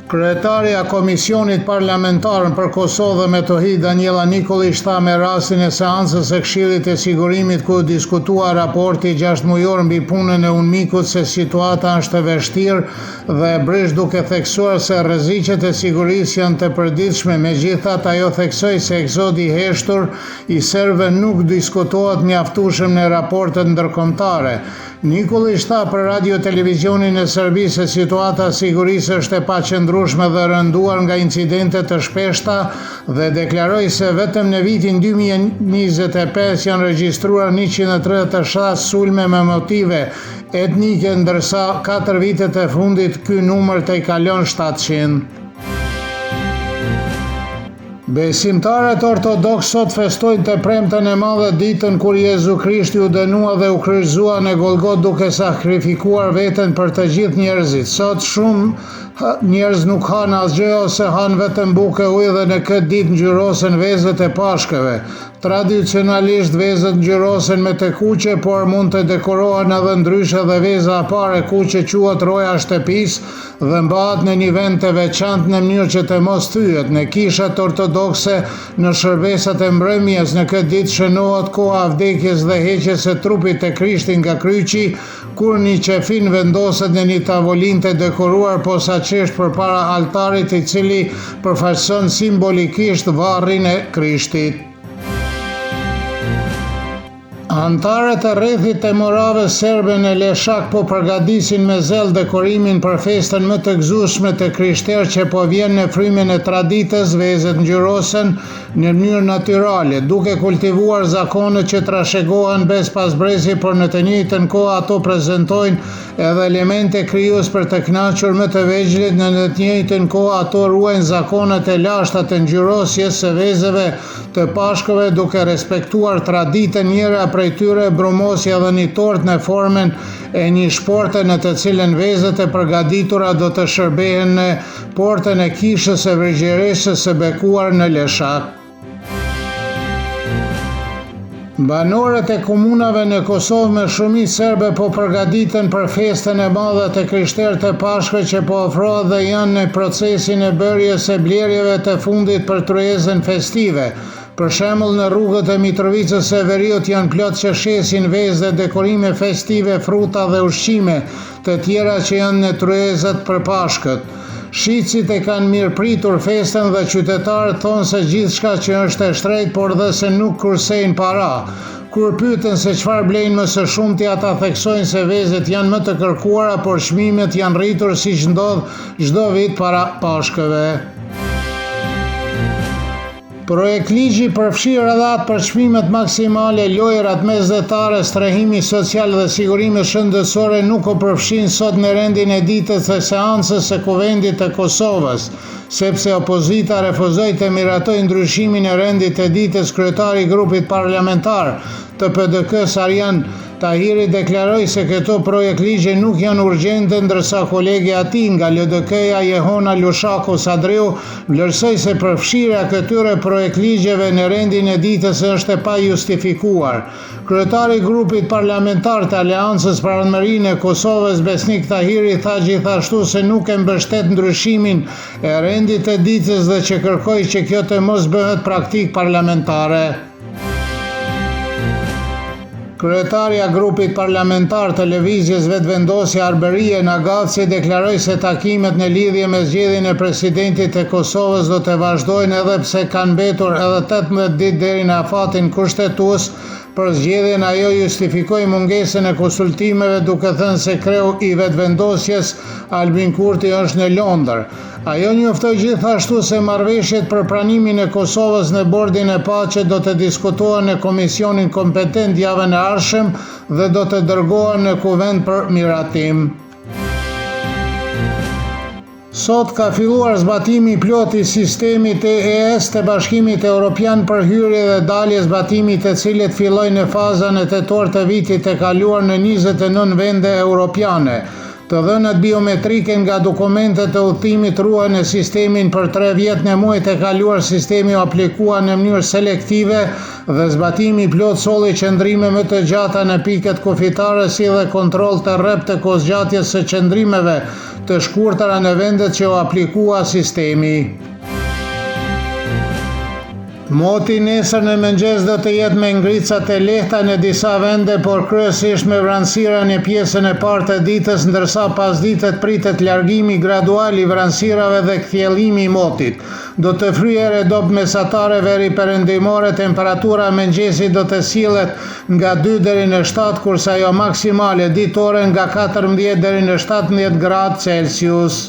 Kryetarja Komisionit Parlamentar për Kosovë dhe Metohi Daniela Nikolić tha me rastin e seancës së Këshillit e Sigurimit ku diskutua raporti 6 mujor mbi punën e UNMIK-ut se situata është e vështirë dhe e brisht duke theksuar se rreziqet e sigurisë janë të përditshme. Megjithatë, ajo theksoi se eksodi i heshtur i serbëve nuk diskutohet mjaftueshëm në raportet ndërkombëtare. Nikolić tha për radio televizionin e Serbisë se situata e sigurisë është e paqëndrueshme dhe rënduar nga incidente të shpeshta dhe deklaroi se vetëm në vitin 2025 janë regjistruar 137 sulme me motive etnike, ndërsa 4 vitet e fundit ky numër të i kalon 700. Besimtarët ortodoks sot festojnë të premten e madhe ditën kur Jezu Krishti u dënua dhe u kryqëzua në Golgot duke sakrifikuar veten për të gjithë njerëzit. Sot shumë njerëz nuk hanë asgjë ose hanë vetëm bukë ujë dhe në këtë ditë ngjyrosen vezët e pashkëve. Tradicionalisht vezët ngjyrosen me të kuqe, por mund të dekorohen edhe ndryshe dhe veza e parë e kuqe quhet roja e shtëpisë dhe mbahet në një vend të veçantë në mënyrë që të mos thyet. Në kishat ortodokse në shërbesat e mbrëmjes në këtë ditë shënohet koha e vdekjes dhe heqjes së trupit të Krishtit nga kryqi, kur një qefin vendoset në një tavolinë të dekoruar posaçërisht përpara altarit, i cili përfaqëson simbolikisht varrin e Krishtit. Antarët e rrethit të Moravës serbe në Leshak po përgatisin me zel dekorimin për festën më të gëzueshme të krishterë që po vjen në frymën e traditës. Vezët ngjyrosen në mënyrë natyrale, duke kultivuar zakone që trashëgohen bes pas brezi, por në të njëjtën kohë ato prezantojnë edhe elemente krijues për të kënaqur më të vegjëlit. Në të njëjtën kohë ato ruajnë zakonet e lashta të ngjyrosjes së vezëve të pashkëve duke respektuar traditën. Njëra prej tyre brumosja dhe një tort në formën e një shporte në të cilën vezët e përgatitura do të shërbehen në portën e kishës së Virgjëresës së bekuar në Leshak. Banorët e komunave në Kosovë me shumicë serbe po përgatiten për festën e madhe të krishterë të Pashkve që po ofrohet dhe janë në procesin e bërjes së blerjeve të fundit për tryezën festive. Për shembull, në rrugët e Mitrovicës së Veriut janë plot që shesin vezë dhe dekorime festive, fruta dhe ushqime të tjera që janë në tryezat për Pashkët. Shitësit e kanë mirëpritur festën dhe qytetarët thonë se gjithçka që është e shtrenjtë, por dhe se nuk kursejnë para. Kur pyeten se çfarë blejnë më së shumti, ata theksojnë se vezët janë më të kërkuara, por çmimet janë rritur siç ndodh çdo vit para Pashkëve. Projektligji përfshir edhe atë për çmimet maksimale, lojërat mesdhetare, strehimi social dhe sigurimet shëndetësore nuk u përfshin sot në rendin e ditës së seancës së Kuvendit të Kosovës, sepse opozita refuzoi të miratojë ndryshimin e rendit të ditës. Kryetari i grupit parlamentar të PDK-s Arjan Tahiri deklaroi se këto projektligje nuk janë urgjente, ndërsa kolegja e tij nga LDK-ja Jehona Lushaku Sadriu vlerësoi se përfshirja këtyre projektligjeve në rendin e ditës është e pajustifikuar. Kryetari i grupit parlamentar të Aleancës për Anëmarrërinë e Kosovës Besnik Tahiri tha gjithashtu se nuk e mbështet ndryshimin e rendit të ditës dhe që kërkoi që kjo të mos bëhet praktikë parlamentare. Kryetarja grupit parlamentar të Lëvizjes Vetëvendosje Arberie Nagaci deklaroi se takimet në lidhje me zgjedhjen e presidentit të Kosovës do të vazhdojnë edhe pse kanë mbetur edhe 18 ditë deri në afatin kushtetues për zgjedhjen. Ajo justifikoi mungesën e konsultimeve duke thënë se kreu i vetëvendosjes Albin Kurti është në Londër. Ajo njoftoi gjithashtu se marrëveshjet për pranimin e Kosovës në Bordin e Paqe do të diskutohen në komisionin kompetent javën e ardhshëm dhe do të dërgohen në kuvend për miratim. Sot ka filluar zbatimi i plotë i sistemit e ES të Bashkimit Evropian për hyrje dhe dalje, zbatimi të cilit filloi në fazën e tetor të vitit të kaluar në 29 vende europiane. Të dhënat biometrike nga dokumentet e udhëtimit ruhen në sistemin për 3 vjet. Në muajt e kaluar sistemi u aplikua në mënyrë selektive dhe zbatimi i plot solli qëndrime më të gjata në piket kufitare, si dhe kontroll të rreptë të kohëzgjatjes së qëndrimeve të shkurtara në vendet që u aplikua sistemi. Moti nesër në mëngjes do të jetë me ngrica të lehta në disa vende, por kryesisht me vranësira në pjesën e parë të ditës, ndërsa pasditet pritet largimi gradual i vranësirave dhe kthjellimi i motit. Do të fryerë dop mesatare veri perëndimore, temperatura mëngjesi do të sillet nga 2 deri në 7, kurse ajo maksimale ditore nga 14 deri në 17 gradë Celsius.